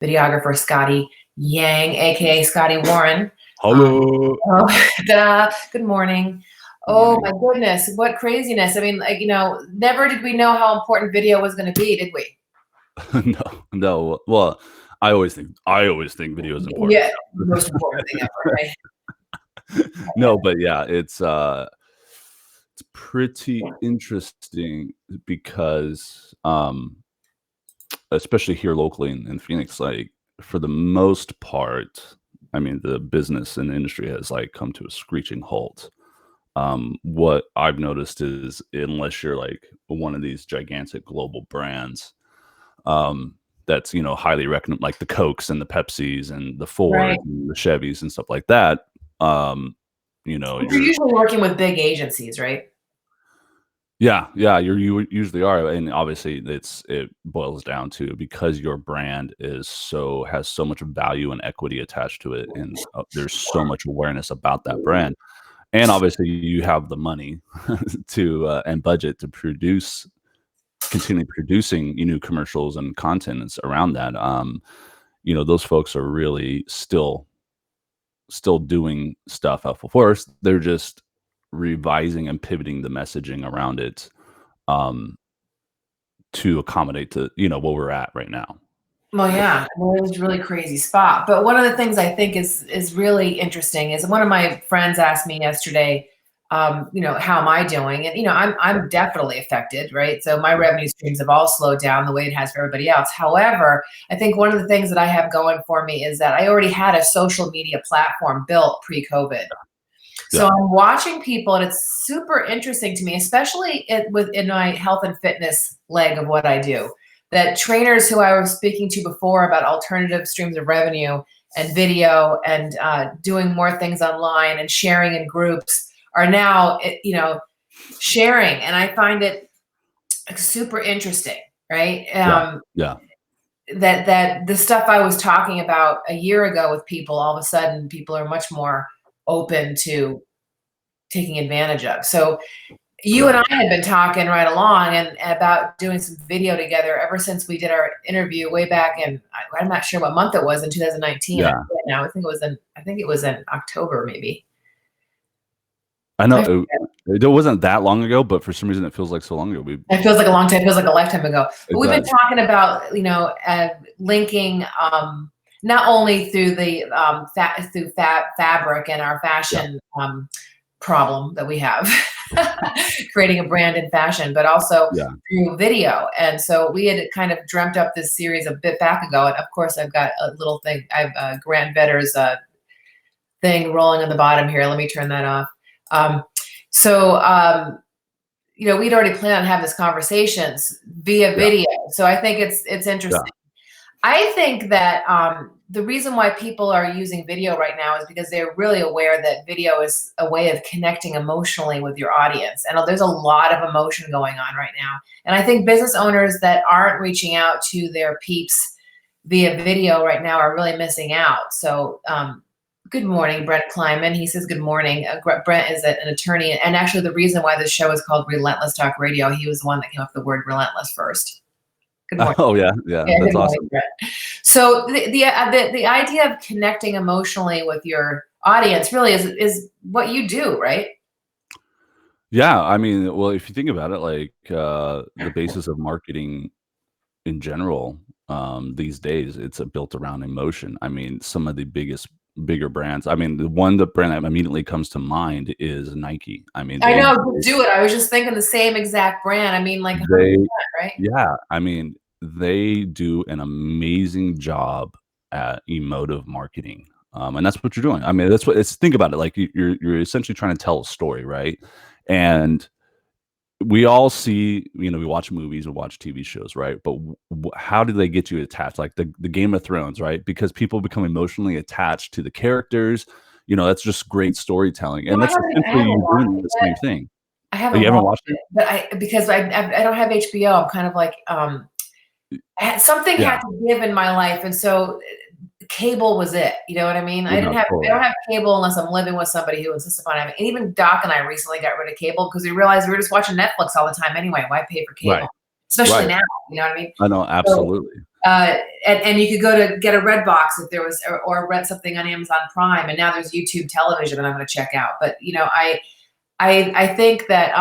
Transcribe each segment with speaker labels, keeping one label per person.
Speaker 1: videographer Scotty Yang, aka Scotty Warren.
Speaker 2: Hello.
Speaker 1: Good morning.
Speaker 2: Good
Speaker 1: Oh
Speaker 2: morning.
Speaker 1: my goodness, what craziness. I mean, like, never did we know how important video was going to be, did we?
Speaker 2: No. Well, I always think video is important.
Speaker 1: Yeah, most important thing ever, right?
Speaker 2: No, but yeah, it's pretty interesting because especially here locally in Phoenix, like for the most part, I mean the business and the industry has like come to a screeching halt. What I've noticed is unless you're like one of these gigantic global brands, that's highly recognized, like the Cokes and the Pepsis and the
Speaker 1: Right.
Speaker 2: Fords and the Chevys and stuff like that.
Speaker 1: You're
Speaker 2: You're
Speaker 1: usually working with big agencies, right?
Speaker 2: yeah, you usually are, and obviously it boils down to because your brand has so much value and equity attached to it, and there's so much awareness about that brand, and obviously you have the money to and budget to continue producing new commercials and contents around that. Those folks are really still doing stuff at full force. They're just revising and pivoting the messaging around it um to accommodate to what we're at right now.
Speaker 1: Well, yeah, well, it was a really crazy spot. But one of the things I think is really interesting is one of my friends asked me yesterday, how am I doing? And I'm definitely affected, right? So my revenue streams have all slowed down the way it has for everybody else. However, I think one of the things that I have going for me is that I already had a social media platform built pre-COVID. So
Speaker 2: Yeah.
Speaker 1: I'm watching people, and it's super interesting to me, especially in my health and fitness leg of what I do. That trainers who I was speaking to before about alternative streams of revenue and video and doing more things online and sharing in groups are now, sharing, and I find it super interesting, right?
Speaker 2: Yeah.
Speaker 1: That the stuff I was talking about a year ago with people, all of a sudden, people are much more open to taking advantage of. So you and I had been talking right along and about doing some video together ever since we did our interview way back in, I'm not sure what month it was, in 2019.
Speaker 2: Yeah.
Speaker 1: I think it was in October, maybe.
Speaker 2: I know it wasn't that long ago, but for some reason it feels like so long ago.
Speaker 1: It feels like a long time. It feels like a lifetime ago. But we've been
Speaker 2: does.
Speaker 1: talking about, linking not only through the fabric and our fashion problem that we have, creating a brand in fashion, but also through video. And so we had kind of dreamt up this series a bit back ago. And of course, I've got a little thing. I have Grant Vedder's thing rolling on the bottom here. Let me turn that off. We'd already planned on having this conversations via video. So I think it's interesting. I think that the reason why people are using video right now is because they're really aware that video is a way of connecting emotionally with your audience. And there's a lot of emotion going on right now. And I think business owners that aren't reaching out to their peeps via video right now are really missing out. So good morning, Brent Kleiman. He says good morning. Brent is an attorney. And actually the reason why this show is called Relentless Talk Radio, he was the one that came up with the word relentless first. Good morning.
Speaker 2: Oh yeah, that's awesome.
Speaker 1: Morning, so the idea of connecting emotionally with your audience really is what you do, right?
Speaker 2: Yeah, I mean, well, if you think about it, like the basis of marketing in general these days, it's built around emotion. I mean, some of the bigger brands. I mean, the brand that immediately comes to mind is Nike. I mean,
Speaker 1: I know, do it. I was just thinking the same exact brand. I mean, like 100%, right?
Speaker 2: Yeah, I mean, they do an amazing job at emotive marketing. And that's what you're doing. I mean, that's what it's think about it. Like you're essentially trying to tell a story, right? And we all see, we watch movies, we watch TV shows, right? But how do they get you attached? Like the Game of Thrones, right? Because people become emotionally attached to the characters. That's just great storytelling, and that's essentially you doing the same thing.
Speaker 1: I haven't watched it, but because I don't have HBO. I'm kind of like something had to give in my life, and so cable was it. You know what I mean? I don't have cable unless I'm living with somebody who insists upon having. And even Doc and I recently got rid of cable because we realized we were just watching Netflix all the time anyway. Why pay for cable?
Speaker 2: Right.
Speaker 1: Especially now. You know what I mean?
Speaker 2: I know, absolutely.
Speaker 1: And you could go to get a Red Box if there was, or rent something on Amazon Prime, and now there's YouTube television that I'm going to check out. But I think that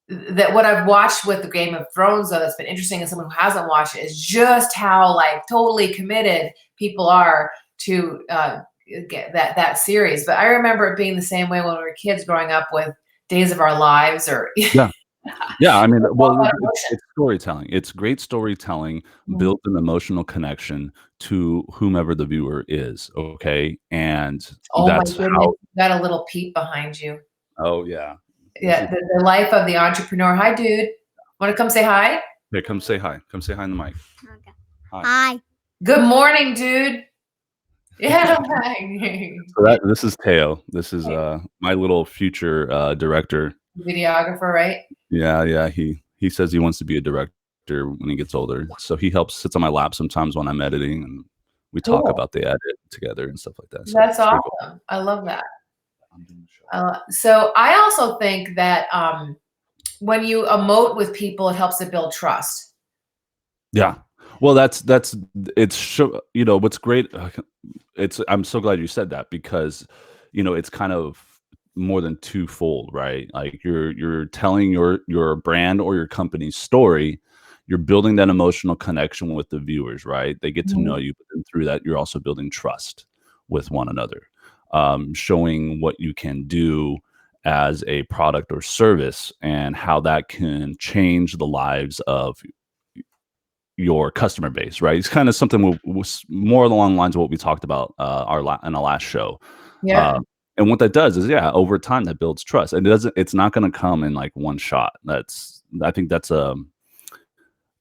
Speaker 1: that what I've watched with the Game of Thrones, though, that's been interesting, as someone who hasn't watched it, is just how like totally committed people are to get that series. But I remember it being the same way when we were kids growing up with Days of Our Lives, or
Speaker 2: yeah. Yeah, I mean, well, it's storytelling. It's great storytelling, built an emotional connection to whomever the viewer is, okay? And
Speaker 1: oh my
Speaker 2: that's
Speaker 1: goodness,
Speaker 2: how.
Speaker 1: you got a little peep behind you.
Speaker 2: Oh, yeah.
Speaker 1: Yeah, the life of the entrepreneur. Hi, dude. Want to come say hi?
Speaker 2: Hey, come say hi. Come say hi in the mic.
Speaker 3: Okay.
Speaker 2: Hi.
Speaker 1: Good morning, dude. Yeah.
Speaker 2: So this is Teo. This is my little future director.
Speaker 1: Videographer, right?
Speaker 2: Yeah. He says he wants to be a director when he gets older. So he sits on my lap sometimes when I'm editing, and we talk about the edit together and stuff like that. So
Speaker 1: that's awesome. Cool. I love that. So I also think that when you emote with people, it helps to build trust.
Speaker 2: Yeah. Well, it's what's great. I'm so glad you said that, because, it's kind of more than twofold, right? Like you're telling your brand or your company's story. You're building that emotional connection with the viewers, right? They get to know you, but then through that, you're also building trust with one another, showing what you can do as a product or service and how that can change the lives of your customer base, right? It's kind of something more along the lines of what we talked about in our last show.
Speaker 1: Yeah.
Speaker 2: And what that does is, over time, that builds trust. And it's not going to come in like one shot. I think that's a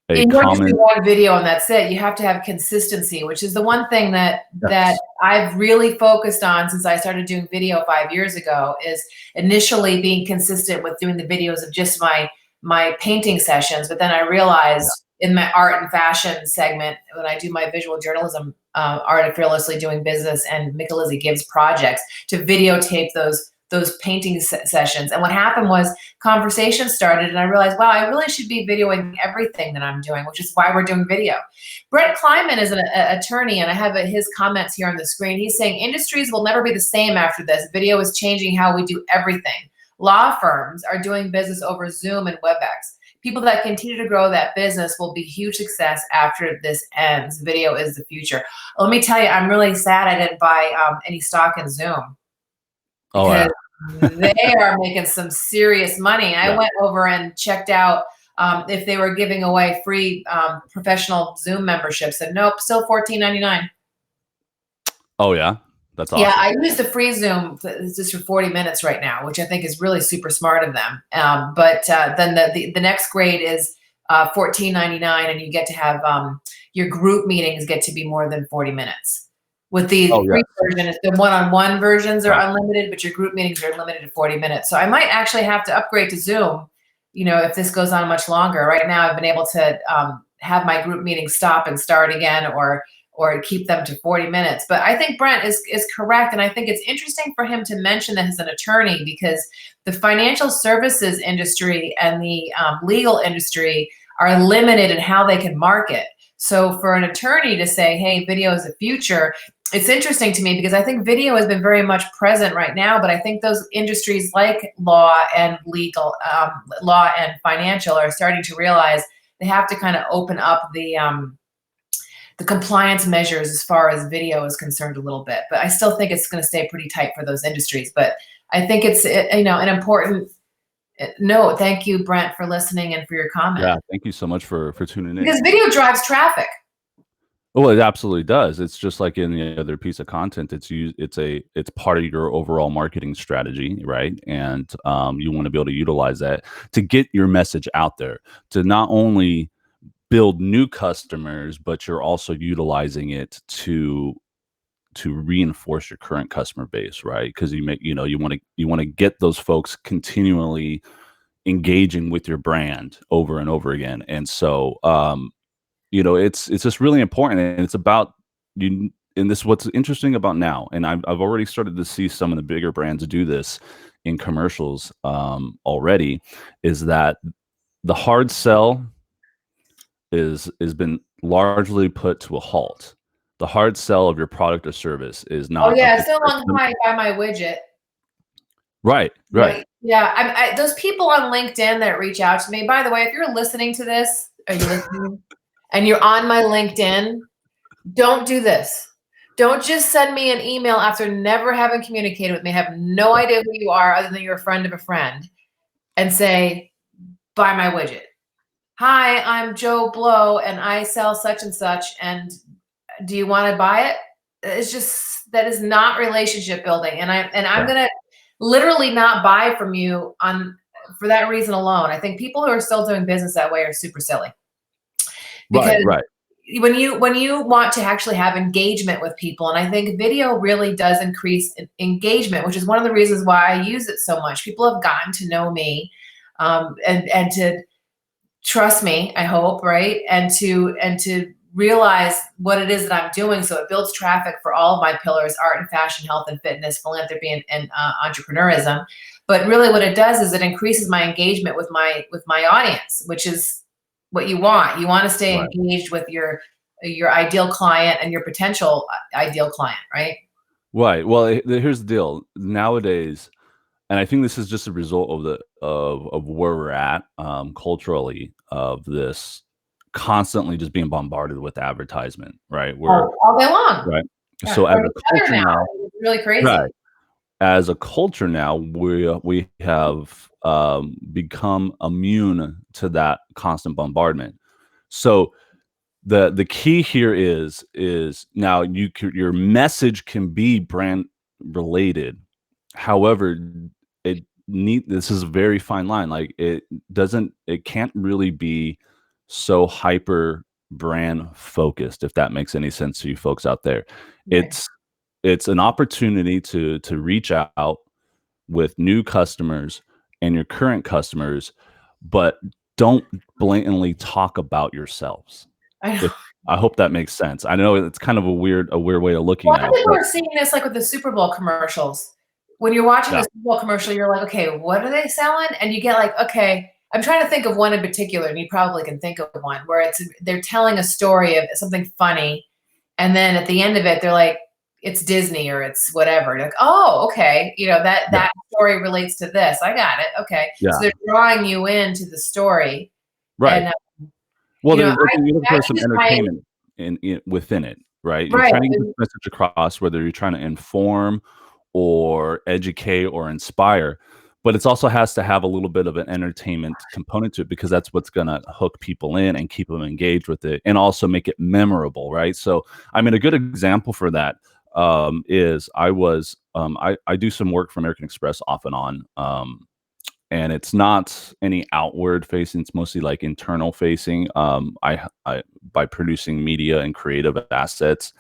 Speaker 2: common
Speaker 1: one video and that's it. You have to have consistency, which is the one thing that I've really focused on since I started doing video 5 years ago, is initially being consistent with doing the videos of just my painting sessions. But then I realized in my art and fashion segment, when I do my visual journalism, Art of Fearlessly Doing Business and Micalizzi Gives projects, to videotape those painting sessions. And what happened was conversations started, and I realized, wow, I really should be videoing everything that I'm doing, which is why we're doing video. Brett Kleiman is an attorney, and I have his comments here on the screen. He's saying industries will never be the same after this. Video is changing how we do everything. Law firms are doing business over Zoom and WebEx. People that continue to grow that business will be huge success after this ends. Video is the future. Let me tell you, I'm really sad I didn't buy any stock in Zoom. Because they are making some serious money. I went over and checked out if they were giving away free professional Zoom memberships, and nope, still $14.99.
Speaker 2: Oh yeah, that's awesome.
Speaker 1: Yeah, I use the free Zoom just for 40 minutes right now, which I think is really super smart of them. But then the next grade is $14.99, and you get to have your group meetings get to be more than 40 minutes. With the free version, the one-on-one versions are unlimited, but your group meetings are limited to 40 minutes. So I might actually have to upgrade to Zoom, if this goes on much longer. Right now, I've been able to have my group meetings stop and start again, or keep them to 40 minutes. But I think Brent is correct, and I think it's interesting for him to mention that as an attorney, because the financial services industry and the legal industry are limited in how they can market. So for an attorney to say, hey, video is the future, it's interesting to me, because I think video has been very much present right now, but I think those industries like law and legal, law and financial, are starting to realize they have to kind of open up the compliance measures as far as video is concerned a little bit. But I still think it's going to stay pretty tight for those industries. But I think it's an important note. Thank you, Brent, for listening and for your comment.
Speaker 2: Yeah, thank you so much for tuning in.
Speaker 1: Because video drives traffic.
Speaker 2: Well, it absolutely does. It's just like any other piece of content. It's part of your overall marketing strategy, right? And you want to be able to utilize that to get your message out there, to not only build new customers, but you're also utilizing it to reinforce your current customer base, right? Because you want to get those folks continually engaging with your brand over and over again. And so it's just really important, and it's about you. And this, what's interesting about now, and I've already started to see some of the bigger brands do this in commercials already, is that the hard sell is been largely put to a halt. The hard sell of your product or service is
Speaker 1: Oh
Speaker 2: not a
Speaker 1: yeah,
Speaker 2: good
Speaker 1: it's no longer
Speaker 2: person.
Speaker 1: buy my widget.
Speaker 2: Right, right.
Speaker 1: Right. Yeah. Those people on LinkedIn that reach out to me, by the way, if you're listening to this, are you listening? And you're on my LinkedIn, don't do this. Don't just send me an email after never having communicated with me, have no idea who you are other than you're a friend of a friend, and say, buy my widget. Hi, I'm Joe Blow and I sell such and such. And do you want to buy it? It's just, that is not relationship building. And I'm
Speaker 2: Yeah.
Speaker 1: going to literally not buy from you for that reason alone. I think people who are still doing business that way are super silly,
Speaker 2: Right,
Speaker 1: because
Speaker 2: right.
Speaker 1: when you want to actually have engagement with people, and I think video really does increase engagement, which is one of the reasons why I use it so much. People have gotten to know me, and to trust me, I hope, right? And to realize what it is that I'm doing. So it builds traffic for all of my pillars: art and fashion, health and fitness, philanthropy, and entrepreneurism. But really what it does is it increases my engagement with my audience, which is what you want. You want to stay
Speaker 2: Right.
Speaker 1: engaged with your ideal client and your potential ideal client, right?
Speaker 2: Right. Well, here's the deal. Nowadays, and I think this is just a result of of where we're at culturally, of this constantly just being bombarded with advertisement, right? We're
Speaker 1: All day long.
Speaker 2: right.
Speaker 1: Yeah.
Speaker 2: So as
Speaker 1: From
Speaker 2: a
Speaker 1: each other
Speaker 2: culture
Speaker 1: now.
Speaker 2: now,
Speaker 1: It's really crazy.
Speaker 2: right? As a culture now, we have become immune to that constant bombardment. So the key here is now your message can be brand related. However, this is a very fine line. Like it can't really be so hyper brand focused, if that makes any sense to you folks out there.
Speaker 1: Right.
Speaker 2: It's an opportunity to reach out with new customers and your current customers, but don't blatantly talk about yourselves.
Speaker 1: I know.
Speaker 2: If I hope that makes sense. I know it's kind of a weird way of looking
Speaker 1: Well,
Speaker 2: at
Speaker 1: I
Speaker 2: it,
Speaker 1: think
Speaker 2: but
Speaker 1: we're seeing this like with the Super Bowl commercials. When you're watching the
Speaker 2: yeah,
Speaker 1: Super Bowl commercial, you're like, okay, what are they selling? And you get like, okay, I'm trying to think of one in particular, and you probably can think of one where they're telling a story of something funny, and then at the end of it, they're like, it's Disney or it's whatever. You're like, oh, okay, that
Speaker 2: yeah,
Speaker 1: story relates to this. I got it. Okay, so
Speaker 2: yeah,
Speaker 1: they're drawing you into the story,
Speaker 2: right.
Speaker 1: and
Speaker 2: Well,
Speaker 1: I
Speaker 2: you're looking for some
Speaker 1: use my
Speaker 2: entertainment within it, right? You're
Speaker 1: right.
Speaker 2: trying to get the message across, whether you're trying to inform or educate or inspire, but it also has to have a little bit of an entertainment component to it, because that's what's going to hook people in and keep them engaged with it, and also make it memorable, right? So, I mean, a good example for that is I do some work for American Express off and on. And it's not any outward facing, it's mostly like internal facing. I by producing media and creative assets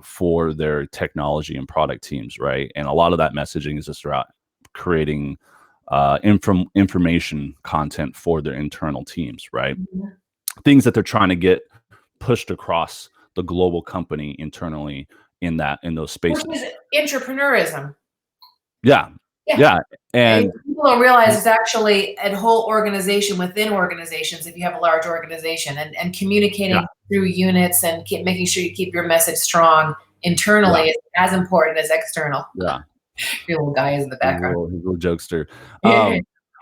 Speaker 2: for their technology and product teams, right? And a lot of that messaging is just around creating information content for their internal teams, right? Things that they're trying to get pushed across the global company internally in those
Speaker 1: Which
Speaker 2: spaces.
Speaker 1: is entrepreneurism.
Speaker 2: Yeah,
Speaker 1: Yeah.
Speaker 2: yeah, and
Speaker 1: People don't realize it's actually a whole organization within organizations if you have a large organization, and
Speaker 2: yeah,
Speaker 1: communicating through units and making sure you keep your message strong
Speaker 2: yeah,
Speaker 1: internally is as important as external.
Speaker 2: yeah.
Speaker 1: Your little guy is in the background.
Speaker 2: He's a little jokester.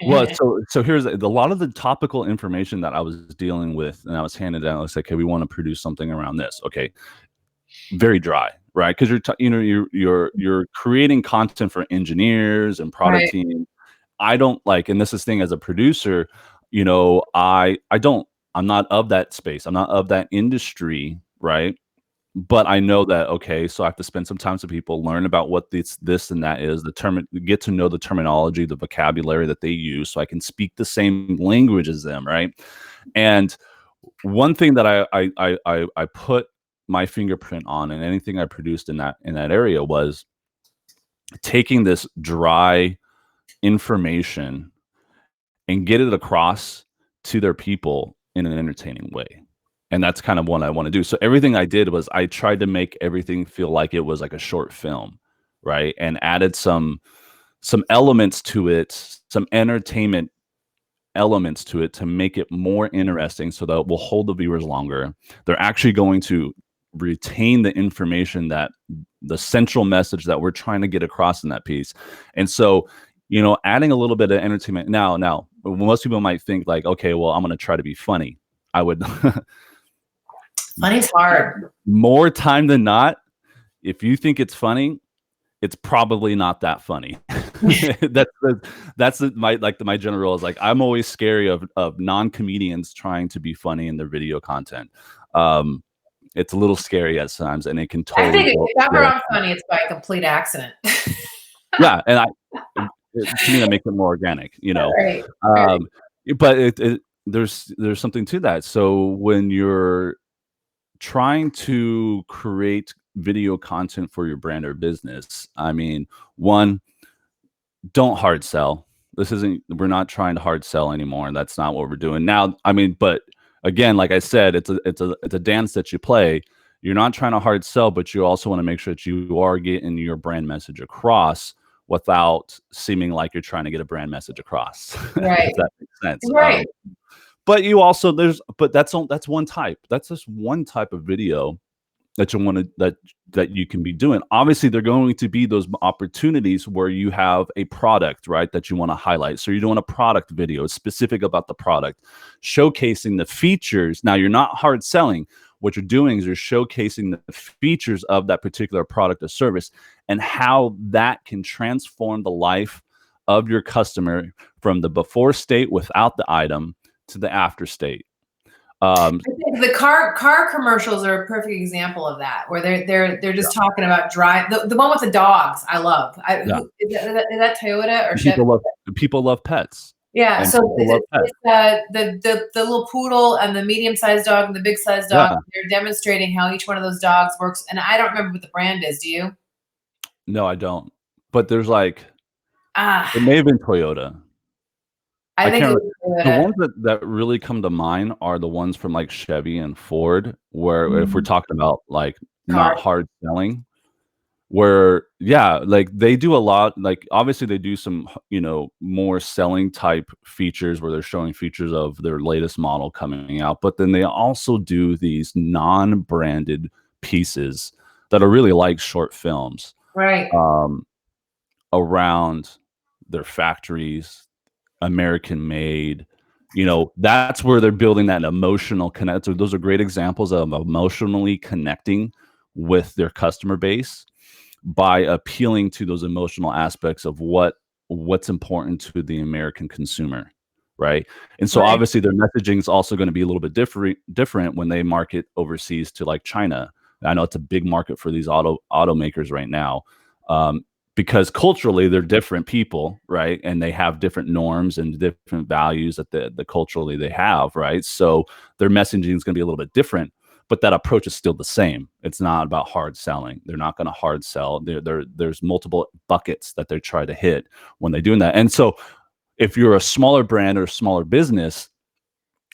Speaker 2: Well, so here's a lot of the topical information that I was dealing with, and I was handed down. I was like, "Okay, we want to produce something around this." Okay, very dry, right? Because you're creating content for engineers and product
Speaker 1: Right.
Speaker 2: team. I don't like, and this is thing as a producer, I don't. I'm not of that space. I'm not of that industry, right? But I know that, okay, so I have to spend some time with people, learn about what this and that is, get to know the terminology, the vocabulary that they use, so I can speak the same language as them, right? And one thing that I put my fingerprint on, and anything I produced in that area, was taking this dry information and get it across to their people in an entertaining way. And that's kind of what I want to do. So everything I did was I tried to make everything feel like it was like a short film, right? And added some elements to it, some entertainment elements to it to make it more interesting so that it will hold the viewers longer. They're actually going to retain the information, that the central message that we're trying to get across in that piece. And so, you know, adding a little bit of entertainment. Now, most people might think like, okay, well, I'm going to try to be funny. I would.
Speaker 1: Funny's hard.
Speaker 2: More time than not, if you think it's funny, it's probably not that funny. My general rule is like, I'm always scary of non-comedians trying to be funny in their video content. It's a little scary at times, and it can totally.
Speaker 1: I think if ever I'm funny, it's by a complete accident.
Speaker 2: Yeah, and to me that makes it more organic, you know.
Speaker 1: Right.
Speaker 2: But there's something to that. So when you're trying to create video content for your brand or business, I mean, one, don't hard sell. We're not trying to hard sell anymore. That's not what we're doing now. I mean, but again, like I said, it's a dance that you play. You're not trying to hard sell, but you also want to make sure that you are getting your brand message across without seeming like you're trying to get a brand message across.
Speaker 1: Right.
Speaker 2: If that makes sense.
Speaker 1: Right.
Speaker 2: But you also that's one type. That's just one type of video that you want to that you can be doing. Obviously, there are going to be those opportunities where you have a product, right, that you want to highlight. So you're doing a product video, specific about the product, showcasing the features. Now, you're not hard selling. What you're doing is you're showcasing the features of that particular product or service and how that can transform the life of your customer from the before state without the item to the after state.
Speaker 1: I think the car commercials are a perfect example of that, where they're just talking about the one with the dogs. I love. Is that Toyota or Chevy?
Speaker 2: People love pets.
Speaker 1: Yeah, so it's the little poodle and the medium-sized dog and the big-sized dog. Yeah. They're demonstrating how each one of those dogs works. And I don't remember what the brand is. Do you?
Speaker 2: No, I don't. But there's like, it may have been Toyota.
Speaker 1: I think
Speaker 2: the ones that really come to mind are the ones from like Chevy and Ford, where if we're talking about like not hard selling, where like they do a lot, like obviously they do some, you know, more selling type features where they're showing features of their latest model coming out, but then they also do these non-branded pieces that are really like short films,
Speaker 1: right,
Speaker 2: around their factories, American made, you know, that's where they're building that emotional connect. So those are great examples of emotionally connecting with their customer base by appealing to those emotional aspects of what's important to the American consumer, right? And so obviously their messaging is also going to be a little bit different when they market overseas to like China. I know it's a big market for these automakers right now. Because culturally they're different people, right? And they have different norms and different values that the culturally they have, right? So their messaging is going to be a little bit different, but that approach is still the same. It's not about hard selling. They're not going to hard sell. There's multiple buckets that they try to hit when they're doing that. And so if you're a smaller brand or a smaller business,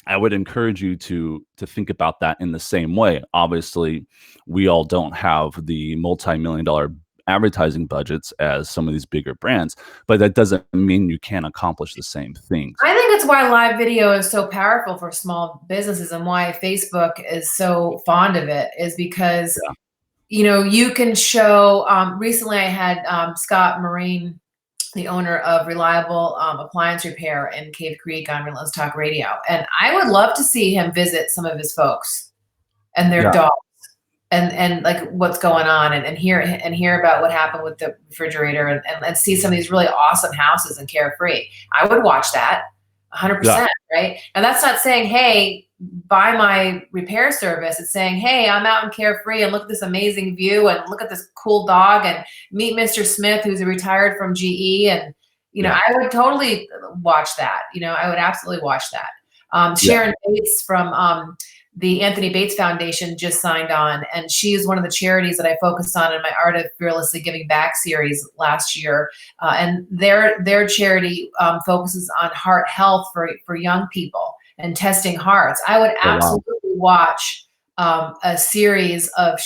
Speaker 2: I would encourage you to think about that in the same way. Obviously, we all don't have the multi-million-dollar advertising budgets as some of these bigger brands, but that doesn't mean you can't accomplish the same things.
Speaker 1: I think that's why live video is so powerful for small businesses and why Facebook is so fond of it, is because you know, you can show. Recently I had Scott Marine, the owner of Reliable Appliance Repair in Cave Creek on Relentless Talk Radio, and I would love to see him visit some of his folks and their dogs. And like what's going on and hear about what happened with the refrigerator and see some of these really awesome houses in Carefree. I would watch that 100%, right? And that's not saying, hey, buy my repair service. It's saying, hey, I'm out in Carefree and look at this amazing view and look at this cool dog and meet Mr. Smith, who's retired from GE. And, you know, I would totally watch that. You know, I would absolutely watch that. Sharon Bates from the Anthony Bates Foundation just signed on, and she is one of the charities that I focused on in my Art of Fearlessly Giving Back series last year. And their charity focuses on heart health for young people and testing hearts. I would absolutely watch a series of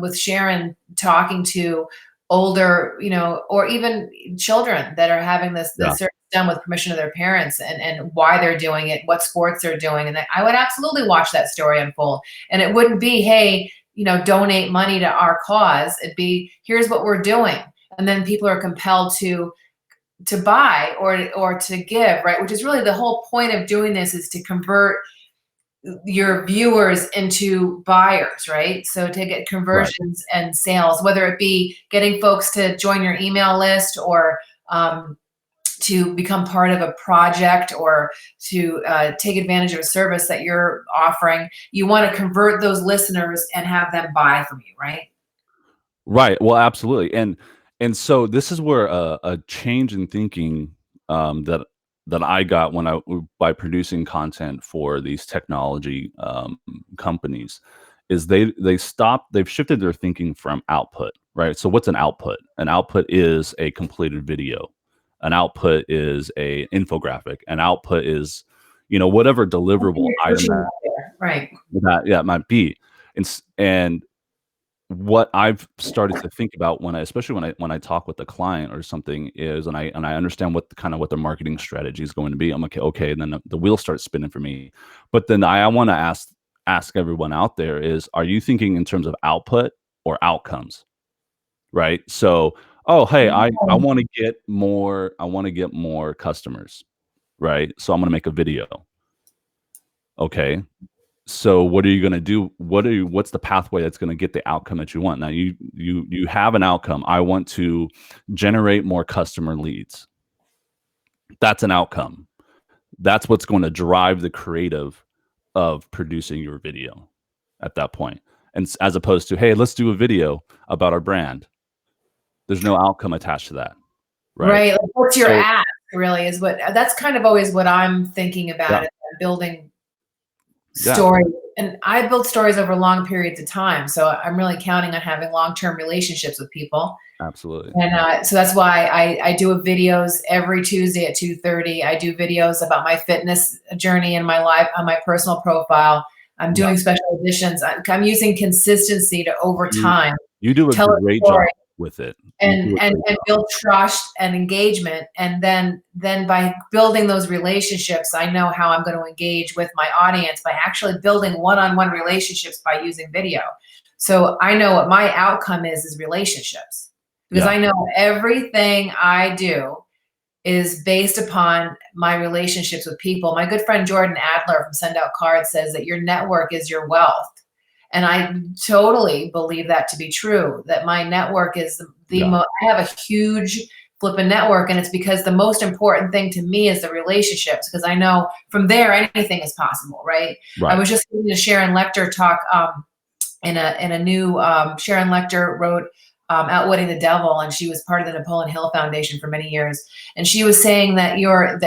Speaker 1: with Sharon talking to older, you know, or even children that are having this done with permission of their parents, and why they're doing it, what sports they're doing. And I would absolutely watch that story unfold. And it wouldn't be, hey, donate money to our cause. It'd be, here's what we're doing. And then people are compelled to buy or to give, right? Which is really the whole point of doing this, is to convert your viewers into buyers, right? So to get conversions and sales, whether it be getting folks to join your email list, or to become part of a project, or to take advantage of a service that you're offering. You want to convert those listeners and have them buy from you, right?
Speaker 2: Right. Well, absolutely. And so this is where a change in thinking that I got by producing content for these technology companies is they've shifted their thinking from output, right? So what's an output? An output is a completed video. An output is a infographic. An output is, whatever deliverable item that might be. And what I've started to think about especially when I talk with the client or something is, and I understand what their marketing strategy is going to be. I'm like, okay, and then the wheel starts spinning for me. But then I want to ask everyone out there is, are you thinking in terms of output or outcomes? Right. So, oh, hey, I want to get more customers. Right. So I'm going to make a video. Okay. So what are you going to do? What's the pathway that's going to get the outcome that you want? Now you have an outcome. I want to generate more customer leads. That's an outcome. That's what's going to drive the creative of producing your video at that point. And as opposed to, hey, let's do a video about our brand. There's no outcome attached to that. Right.
Speaker 1: Like, what's your ask, really, is that's kind of always what I'm thinking about, is building stories. And I build stories over long periods of time. So I'm really counting on having long-term relationships with people.
Speaker 2: Absolutely.
Speaker 1: And so that's why I do videos every Tuesday at 2:30. I do videos about my fitness journey in my life on my personal profile. I'm doing special editions. I'm using consistency to, over time,
Speaker 2: you do a great job with it,
Speaker 1: and build trust and engagement. And then by building those relationships, I know how I'm going to engage with my audience by actually building one-on-one relationships by using video. So I know what my outcome is relationships, because I know everything I do is based upon my relationships with people. My good friend Jordan Adler from Send Out Cards says that your network is your wealth. And I totally believe that to be true, that my network is I have a huge flipping network, and it's because the most important thing to me is the relationships, because I know from there anything is possible, right? I was just listening to Sharon Lecter talk in a new Sharon Lecter wrote Outwitting the Devil, and she was part of the Napoleon Hill Foundation for many years. And she was saying that your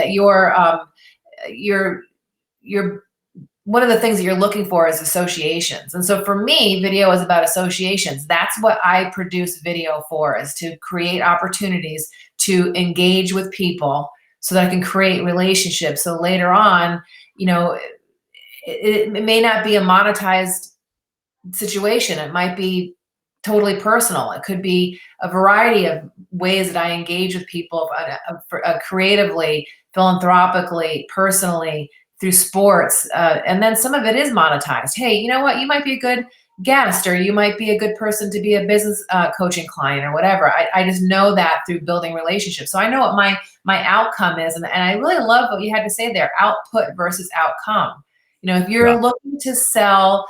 Speaker 1: one of the things that you're looking for is associations. And so for me, video is about associations. That's what I produce video for, is to create opportunities to engage with people so that I can create relationships. So later on, it may not be a monetized situation. It might be totally personal. It could be a variety of ways that I engage with people creatively, philanthropically, personally, through sports. And then some of it is monetized. Hey, you know what? You might be a good guest, or you might be a good person to be a business coaching client, or whatever. I just know that through building relationships. So I know what my outcome is. And I really love what you had to say there, output versus outcome. If you're looking to sell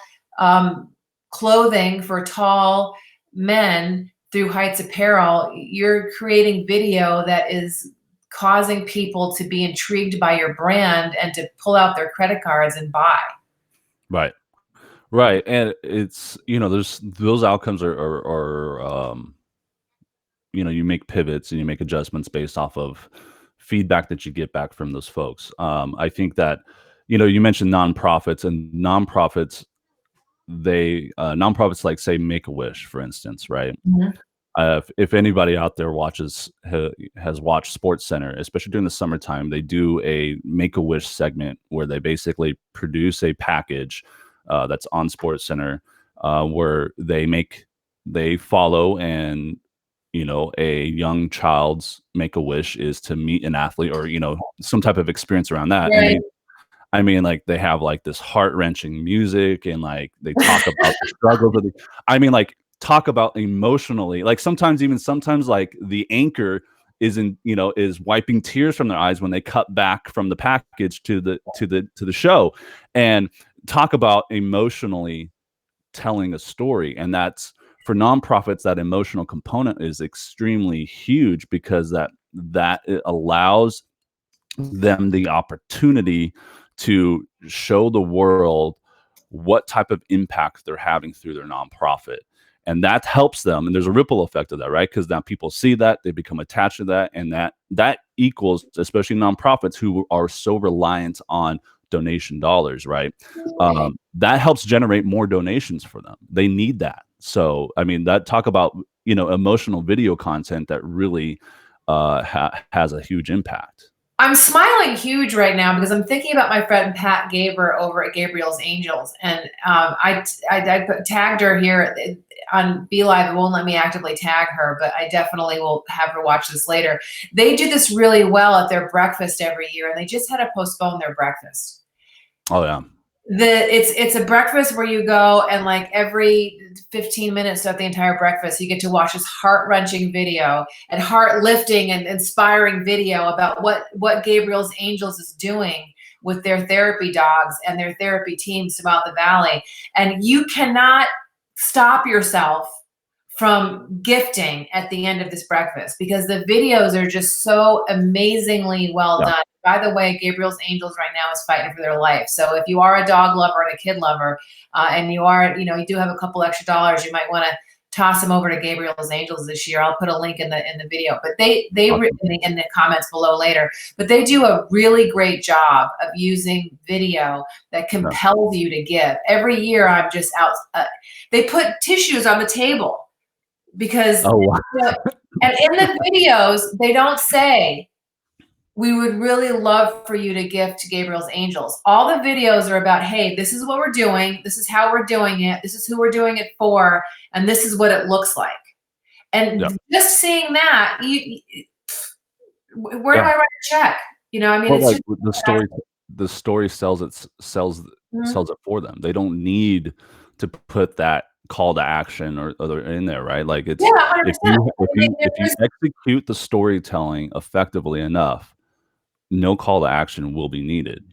Speaker 1: clothing for tall men through Heights Apparel, you're creating video that is causing people to be intrigued by your brand and to pull out their credit cards and buy.
Speaker 2: Right. And it's, there's those outcomes are you make pivots and you make adjustments based off of feedback that you get back from those folks. I think that, you mentioned nonprofits, and nonprofits like, say, Make-A-Wish, for instance, right? If anybody out there has watched Sports Center, especially during the summertime, they do a Make-A-Wish segment where they basically produce a package that's on Sports Center, where they follow and a young child's Make-A-Wish is to meet an athlete or, some type of experience around that.
Speaker 1: Right.
Speaker 2: And like they have like this heart-wrenching music and like they talk about the struggles of like talk about emotionally, like sometimes like the anchor is wiping tears from their eyes when they cut back from the package to the show, and talk about emotionally telling a story. And that's, for nonprofits, that emotional component is extremely huge, because that it allows them the opportunity to show the world what type of impact they're having through their nonprofit. And that helps them. And there's a ripple effect of that, right? Because now people see that, they become attached to that. And that equals, especially nonprofits who are so reliant on donation dollars, right? That helps generate more donations for them. They need that. So, I mean, that talk about, emotional video content that really has a huge impact.
Speaker 1: I'm smiling huge right now because I'm thinking about my friend Pat Gaber over at Gabriel's Angels, and I tagged her here on Be Live. It won't let me actively tag her, but I definitely will have her watch this later. They do this really well at their breakfast every year, and they just had to postpone their breakfast.
Speaker 2: Oh yeah.
Speaker 1: It's a breakfast where you go, and like every 15 minutes throughout the entire breakfast, you get to watch this heart-wrenching video and heart-lifting and inspiring video about what Gabriel's Angels is doing with their therapy dogs and their therapy teams throughout the valley. And you cannot stop yourself from gifting at the end of this breakfast, because the videos are just so amazingly well done. By the way, Gabriel's Angels right now is fighting for their life. So if you are a dog lover and a kid lover, and you do have a couple extra dollars, you might want to toss them over to Gabriel's Angels this year. I'll put a link in the video, but they in the comments below later. But they do a really great job of using video that compels you to give. Every year, I'm just out. They put tissues on the table. Because and in the videos, they don't say, we would really love for you to give to Gabriel's Angels. All the videos are about, hey, this is what we're doing. This is how we're doing it. This is who we're doing it for. And this is what it looks like. And just seeing that, where do I write a check? I mean, it's
Speaker 2: like
Speaker 1: just
Speaker 2: the story sells it for them. They don't need to put that call to action or in there, right? Like it's if you execute the storytelling effectively enough, no call to action will be needed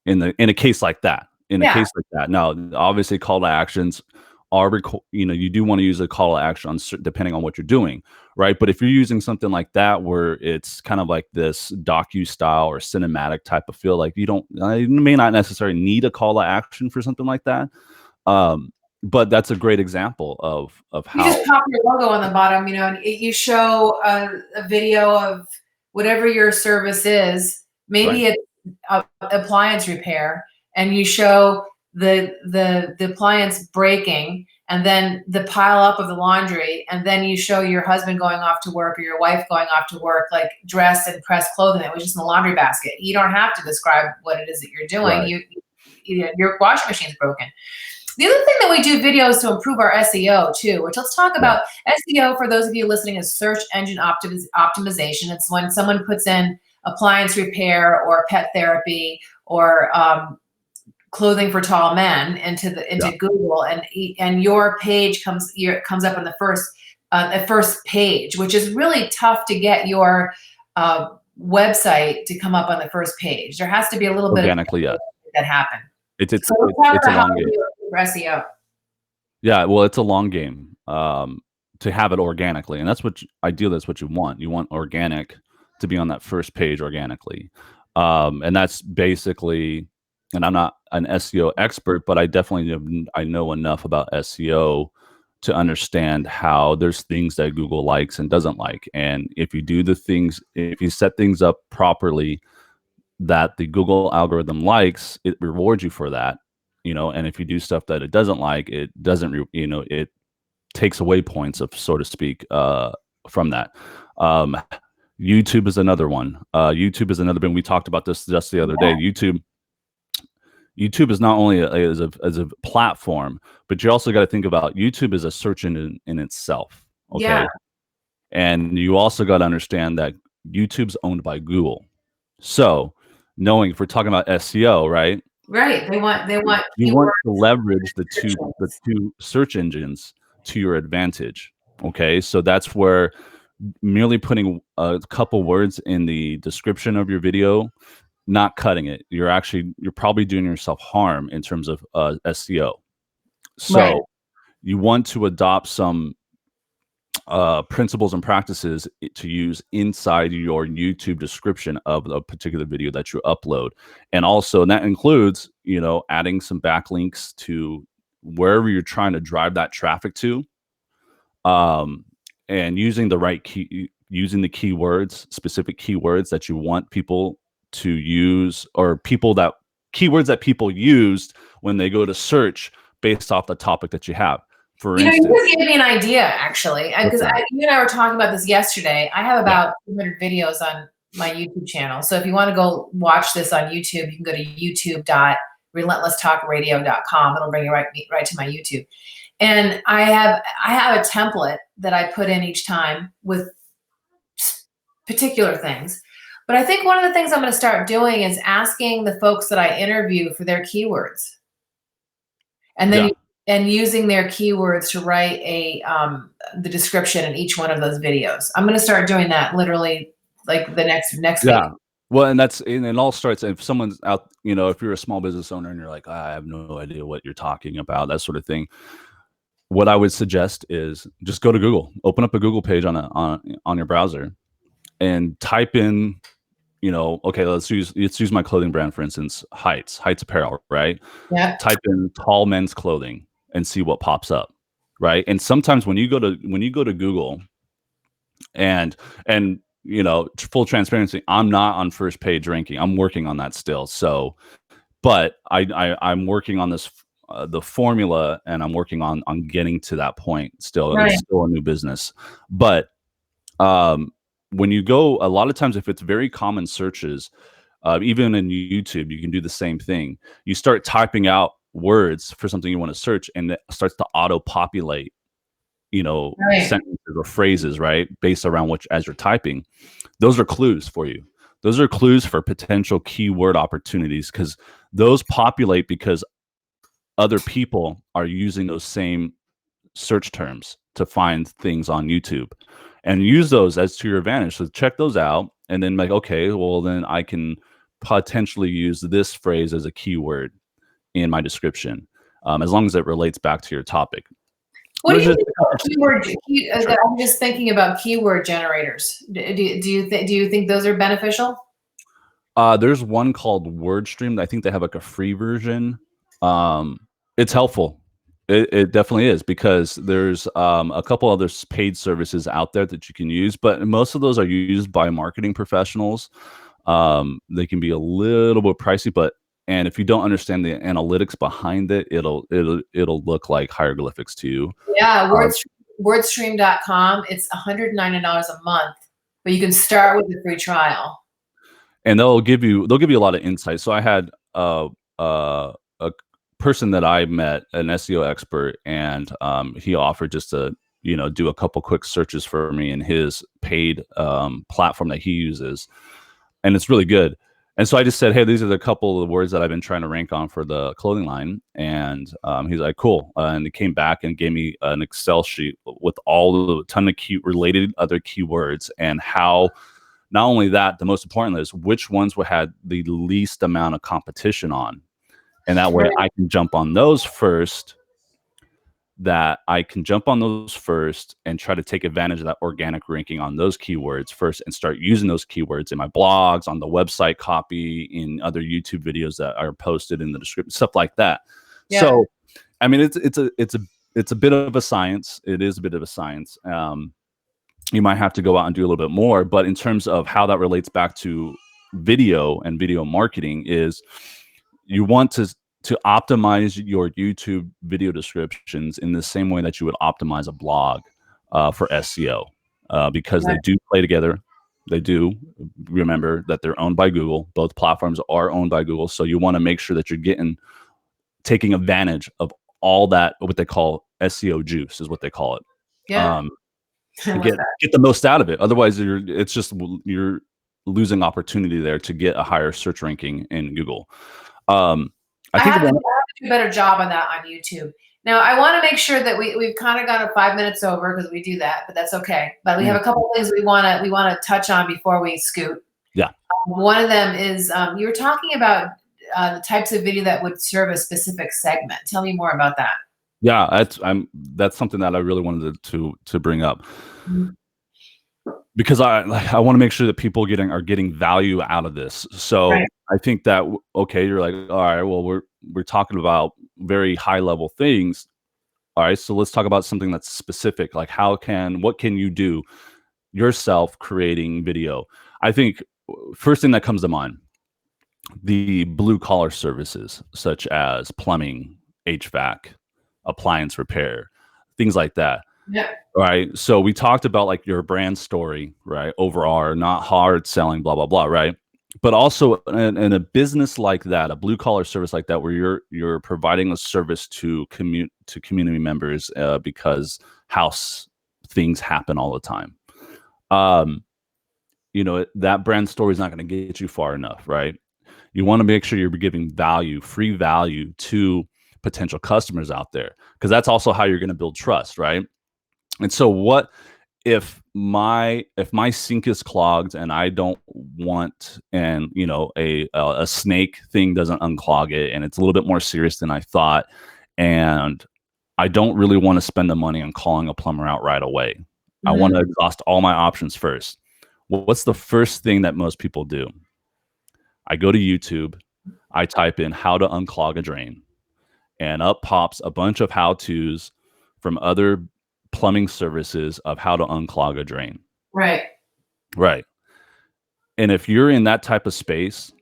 Speaker 2: in a case like that. Now, obviously, call to actions are you do want to use a call to action depending on what you're doing, right? But if you're using something like that where it's kind of like this docu style or cinematic type of feel, like you may not necessarily need a call to action for something like that. But that's a great example of how
Speaker 1: you just pop your logo on the bottom, and you show a video of whatever your service is. Maybe it's appliance repair, and you show the appliance breaking, and then the pile up of the laundry, and then you show your husband going off to work or your wife going off to work, like dressed and pressed clothing that was just in the laundry basket. You don't have to describe what it is that you're doing. Your washing machine's broken. The other thing that we do videos to improve our SEO too, which let's talk about. SEO, for those of you listening, is search engine optimization. It's when someone puts in appliance repair or pet therapy or clothing for tall men into Google, and your page comes up on the first page, which is really tough to get your website to come up on the first page. There has to be a little
Speaker 2: organically,
Speaker 1: bit of that happen.
Speaker 2: It's a long game.
Speaker 1: For SEO.
Speaker 2: Yeah, well, it's a long game to have it organically, and that's what you want. You want organic to be on that first page organically, and that's basically. And I'm not an SEO expert, but I know enough about SEO to understand how there's things that Google likes and doesn't like, and if you set things up properly that the Google algorithm likes, it rewards you for that. And if you do stuff that it doesn't like, it doesn't, it takes away points, so to speak, from that. YouTube is another one. YouTube is another one. We talked about this just the other day. YouTube is not only as a platform, but you also got to think about YouTube as a search engine in itself. Okay. And you also got to understand that YouTube's owned by Google. So knowing if we're talking about SEO, right?
Speaker 1: Right. They want
Speaker 2: You want to leverage the
Speaker 1: descriptions.
Speaker 2: two search engines to your advantage. Okay. So that's where merely putting a couple words in the description of your video, not cutting it. You're probably doing yourself harm in terms of SEO.
Speaker 1: Right.
Speaker 2: So you want to adopt some principles and practices to use inside your YouTube description of a particular video that you upload. And also, and that includes, adding some backlinks to wherever you're trying to drive that traffic to, and using the keywords, specific keywords that you want people to use, or keywords that people used when they go to search based off the topic that you have. For
Speaker 1: You
Speaker 2: instance,
Speaker 1: just gave me an idea, actually, because you and I were talking about this yesterday. I have about 200 videos on my YouTube channel. So if you want to go watch this on YouTube, you can go to youtube.relentlesstalkradio.com. It'll bring you right to my YouTube. And I have a template that I put in each time with particular things. But I think one of the things I'm going to start doing is asking the folks that I interview for their keywords. And then and using their keywords to write the description in each one of those videos. I'm going to start doing that literally like the next week.
Speaker 2: Well, and it all starts if someone's out, if you're a small business owner and you're like, I have no idea what you're talking about, that sort of thing. What I would suggest is just go to Google, open up a Google page on your browser, and type in, okay, let's use my clothing brand, for instance, Heights Apparel, right?
Speaker 1: Yeah.
Speaker 2: Type in tall men's clothing and see what pops up, right? And sometimes when you go to Google, and full transparency, I'm not on first page ranking. I'm working on that still. So, but I'm working on this the formula, and I'm working on getting to that point still.
Speaker 1: Right.
Speaker 2: It's still a new business, but when you go, a lot of times if it's very common searches, even in YouTube, you can do the same thing. You start typing out words for something you want to search, and it starts to auto populate, sentences or phrases, right, based around as you're typing. Those are clues for you. Those are clues for potential keyword opportunities, because those populate because other people are using those same search terms to find things on YouTube, and use those as to your advantage. So check those out, and then okay, well, then I can potentially use this phrase as a keyword in my description, as long as it relates back to your topic.
Speaker 1: What do you think about keyword? I'm just thinking about keyword generators. Do you think those are beneficial?
Speaker 2: There's one called WordStream. I think they have a free version. It's helpful. It definitely is, because there's a couple other paid services out there that you can use, but most of those are used by marketing professionals. They can be a little bit pricey, and if you don't understand the analytics behind it, it'll look like hieroglyphics to you.
Speaker 1: Yeah, wordstream.com. It's $190 a month, but you can start with a free trial.
Speaker 2: And they'll give you a lot of insight. So I had a person that I met, an SEO expert, and he offered just to do a couple quick searches for me in his paid platform that he uses, and it's really good. And so I just said, hey, these are the couple of words that I've been trying to rank on for the clothing line. And he's like, cool. And he came back and gave me an Excel sheet with all the ton of related other keywords, and how, not only that, the most important is which ones had the least amount of competition on. And that way I can jump on those first. And try to take advantage of that organic ranking on those keywords first, and start using those keywords in my blogs, on the website copy, in other YouTube videos that are posted in the description, stuff like that. Yeah. So, I mean, it's a bit of a science. It is a bit of a science. You might have to go out and do a little bit more, but in terms of how that relates back to video and video marketing, is you want to optimize your YouTube video descriptions in the same way that you would optimize a blog for SEO, because they do play together. They do. Remember that they're owned by Google. Both platforms are owned by Google. So you want to make sure that you're taking advantage of all that, what they call SEO juice is what they call it.
Speaker 1: Yeah.
Speaker 2: to get the most out of it. Otherwise, you're losing opportunity there to get a higher search ranking in Google. I think
Speaker 1: I have to do a better job on that on YouTube. Now, I want to make sure that we've kind of gone 5 minutes over because we do that, but that's okay. But we have a couple of things we want to touch on before we scoot.
Speaker 2: Yeah.
Speaker 1: One of them is you were talking about the types of video that would serve a specific segment. Tell me more about that.
Speaker 2: Yeah, that's something that I really wanted to bring up. Because I want to make sure that people are getting value out of this. So right. I think that, okay, you're like, all right, well, we're talking about very high level things. All right, so let's talk about something that's specific. Like what can you do yourself creating video? I think first thing that comes to mind, the blue collar services such as plumbing, HVAC, appliance repair, things like that.
Speaker 1: Yeah.
Speaker 2: Right. So we talked about like your brand story, right? Overall, not hard selling, blah, blah, blah. Right. But also in a business like that, a blue collar service like that, where you're providing a service to community members because house things happen all the time. That brand story is not going to get you far enough, right? You want to make sure you're giving value, free value to potential customers out there, because that's also how you're going to build trust, right? And so what if my sink is clogged and I don't want, and a snake thing doesn't unclog it, and it's a little bit more serious than I thought, and I don't really want to spend the money on calling a plumber out right away. I want to exhaust all my options first. What's the first thing that most people do? I go to YouTube, I type in how to unclog a drain, and up pops a bunch of how-tos from other plumbing services of how to unclog a drain.
Speaker 1: Right.
Speaker 2: And if you're in that type of space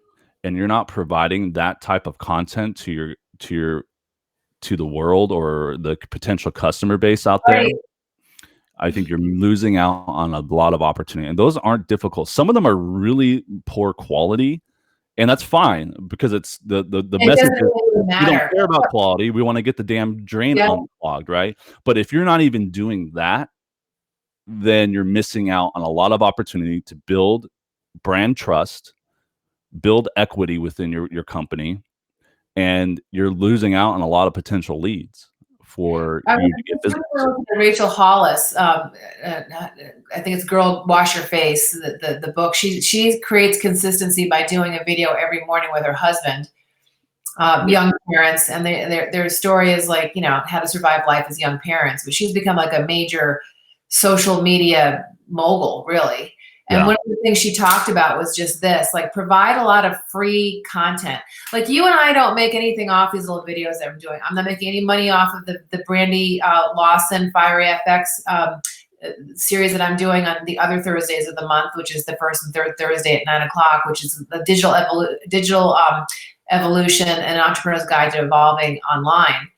Speaker 2: and you're not providing that type of content to the world or the potential customer base out there, I think you're losing out on a lot of opportunity. And those aren't difficult. Some of them are really poor quality, and that's fine, because it's the message is, we don't care about quality. We want to get the damn drain unclogged, right? But if you're not even doing that, then you're missing out on a lot of opportunity to build brand trust, build equity within your company, and you're losing out on a lot of potential leads for you to get business.
Speaker 1: Rachel Hollis, I think it's "Girl Wash Your Face," the book. She creates consistency by doing a video every morning with her husband, young parents, and their story is like, how to survive life as young parents. But she's become like a major social media mogul, really. And one of the things she talked about was just this, like, provide a lot of free content. Like, you and I don't make anything off these little videos that I'm doing. I'm not making any money off of the Brandy Lawson Fiery FX series that I'm doing on the other Thursdays of the month, which is the first and third Thursday at 9 o'clock, which is the digital evolution and entrepreneur's guide to evolving online.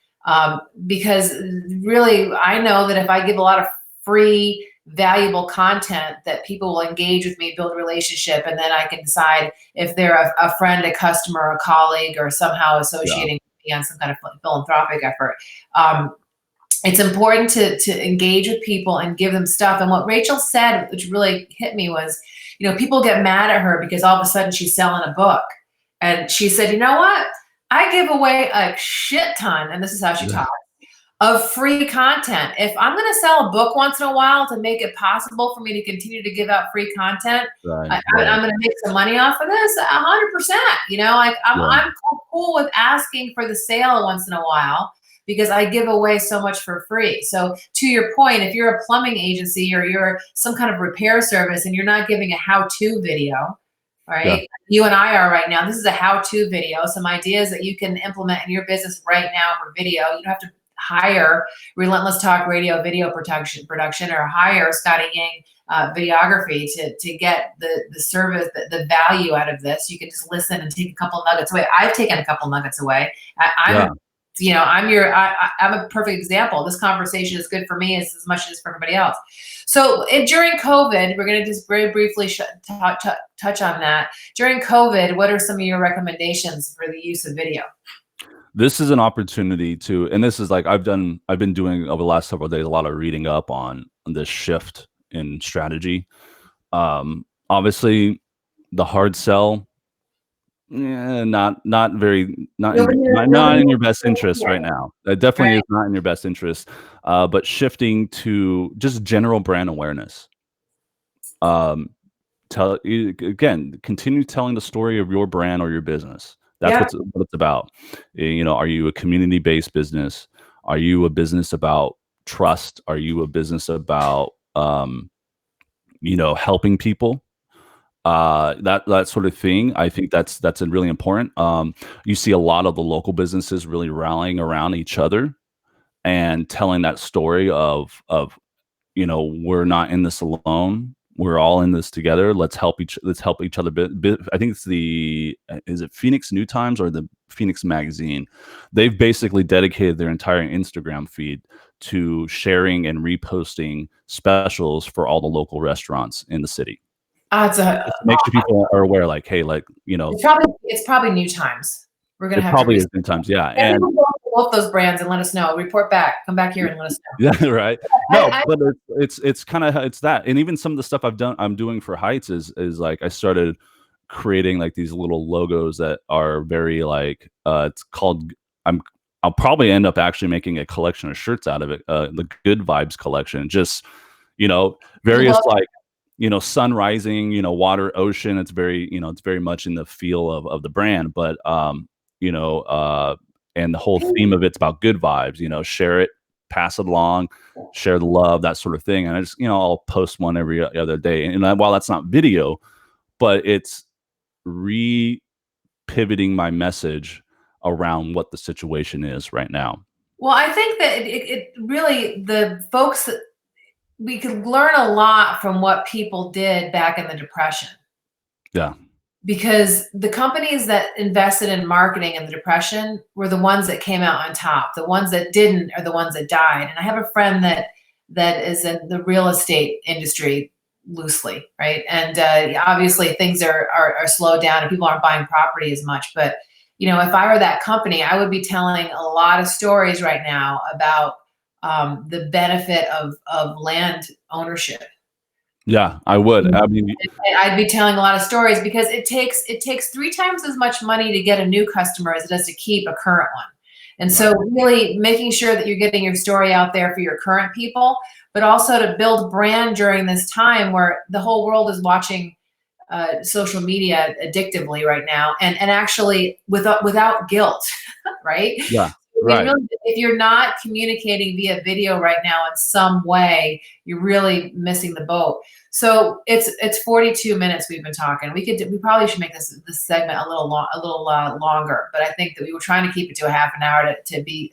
Speaker 1: Because really, I know that if I give a lot of free, valuable content, that people will engage with me, build a relationship, and then I can decide if they're a friend, a customer, a colleague, or somehow associating with me on some kind of philanthropic effort. It's important to engage with people and give them stuff. And what Rachel said, which really hit me, was, people get mad at her because all of a sudden she's selling a book. And she said, you know what? I give away a shit ton, and this is how she talks, of free content. If I'm going to sell a book once in a while to make it possible for me to continue to give out free content, I'm going to make some money off of this 100%. I'm cool with asking for the sale once in a while, because I give away so much for free. So to your point, if you're a plumbing agency or you're some kind of repair service and you're not giving a how-to video, right? You and I are right now. This is a how-to video, some ideas that you can implement in your business right now for video. You don't have to hire Relentless Talk Radio video production or hire Scotty Yang videography to get the service, the value out of this. You can just listen and take a couple nuggets away. I've taken a couple nuggets away. I'm a perfect example. This conversation is good for me as much as for everybody else. So during COVID, we're going to just very briefly touch on that. During COVID, what are some of your recommendations for the use of video?
Speaker 2: this is an opportunity to, and this is like I've been doing over the last several days a lot of reading up on this shift in strategy. Obviously, the hard sell, not very, not in your best interest right now. It definitely is not in your best interest. But shifting to just general brand awareness. Continue telling the story of your brand or your business. That's what it's about. You know, are you a community-based business? Are you a business about trust? Are you a business about helping people? That sort of thing. I think that's a really important. You see a lot of the local businesses really rallying around each other and telling that story of we're not in this alone. We're all in this together. Let's help each other. I think it's is it Phoenix New Times or the Phoenix Magazine? They've basically dedicated their entire Instagram feed to sharing and reposting specials for all the local restaurants in the city. Make sure people are aware, like, hey, like,
Speaker 1: it's probably New Times. We're gonna have
Speaker 2: probably is New Times, yeah.
Speaker 1: And both those brands and let us know. Report back. Come back here and let us know.
Speaker 2: Yeah, right. No, but it's kind of it's that, and even some of the stuff I'm doing for Heights is like I started creating like these little logos that are very like it's called I'll probably end up actually making a collection of shirts out of it. The Good Vibes collection, just various like. Sun rising, water, ocean. It's very, it's very much in the feel of the brand, but, and the whole theme of it's about good vibes, share it, pass it along, share the love, that sort of thing. And I just, I'll post one every other day. And while that's not video, but it's pivoting my message around what the situation is right now.
Speaker 1: Well, I think that it really, the folks we could learn a lot from what people did back in the Depression.
Speaker 2: Yeah.
Speaker 1: Because the companies that invested in marketing in the Depression were the ones that came out on top. The ones that didn't are the ones that died. And I have a friend that is in the real estate industry loosely, right? And obviously things are slowed down and people aren't buying property as much. But if I were that company, I would be telling a lot of stories right now about the benefit of land ownership.
Speaker 2: Yeah, I would. I mean,
Speaker 1: I'd be telling a lot of stories because it takes 3 times as much money to get a new customer as it does to keep a current one. And so really making sure that you're getting your story out there for your current people, but also to build brand during this time where the whole world is watching social media addictively right now, and actually without guilt, right?
Speaker 2: Yeah. Right.
Speaker 1: If you're not communicating via video right now in some way, you're really missing the boat. So it's 42 minutes we've been talking. We probably should make this segment a little longer, but I think that we were trying to keep it to a half an hour to be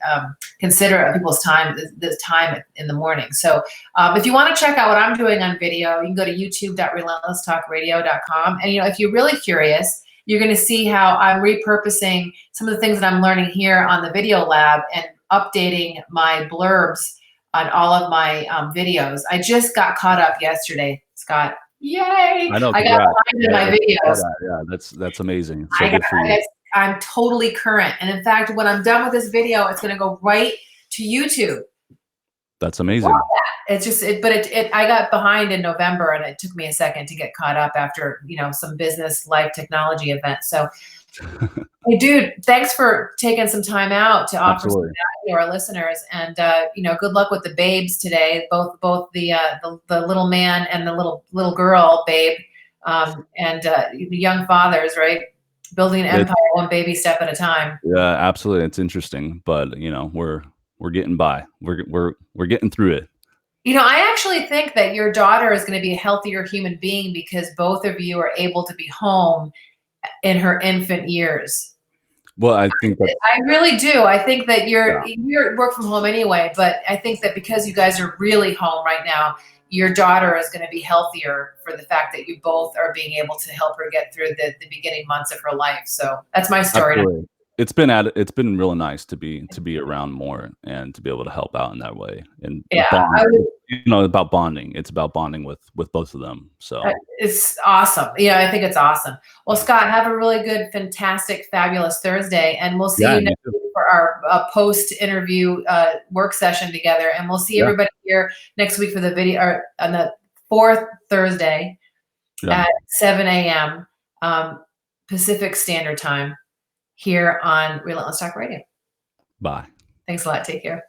Speaker 1: considerate of people's time, this time in the morning. So if you want to check out what I'm doing on video, you can go to youtube.relentlesstalkradio.com. And if you're really curious, you're going to see how I'm repurposing some of the things that I'm learning here on the Video Lab and updating my blurbs on all of my videos. I just got caught up yesterday, Scott. Yay!
Speaker 2: I know.
Speaker 1: I got behind in my videos.
Speaker 2: Yeah, that's amazing. So good for you.
Speaker 1: I'm totally current. And in fact, when I'm done with this video, it's going to go right to YouTube.
Speaker 2: That's amazing.
Speaker 1: It's just, I got behind in November and it took me a second to get caught up after, some business life technology event. So, hey, dude, thanks for taking some time out to offer some value to our listeners. And, good luck with the babes today, both the little man and the little girl, babe, and young fathers, right? Building an empire one baby step at a time.
Speaker 2: Yeah, absolutely. It's interesting, but we're getting by. We're getting through it.
Speaker 1: I actually think that your daughter is going to be a healthier human being because both of you are able to be home in her infant years.
Speaker 2: Well, I think that
Speaker 1: I really do. I think that you're work from home anyway, but I think that because you guys are really home right now, your daughter is going to be healthier for the fact that you both are being able to help her get through the beginning months of her life. So that's my story.
Speaker 2: Absolutely. it's been really nice to be around more and to be able to help out in that way and
Speaker 1: Yeah,
Speaker 2: bond. About bonding. It's about bonding with both of them. So
Speaker 1: it's awesome. Yeah, I think it's awesome. Well,
Speaker 2: yeah.
Speaker 1: Scott, have a really good, fantastic, fabulous Thursday, and we'll see
Speaker 2: Yeah,
Speaker 1: you
Speaker 2: you
Speaker 1: next
Speaker 2: too.
Speaker 1: week for our post-interview work session together, and we'll see
Speaker 2: Yeah.
Speaker 1: everybody here next week for the video, or on the fourth Thursday
Speaker 2: Yeah.
Speaker 1: at 7 a.m. Pacific Standard Time here on Relentless Talk Radio.
Speaker 2: Bye.
Speaker 1: Thanks a lot. Take care.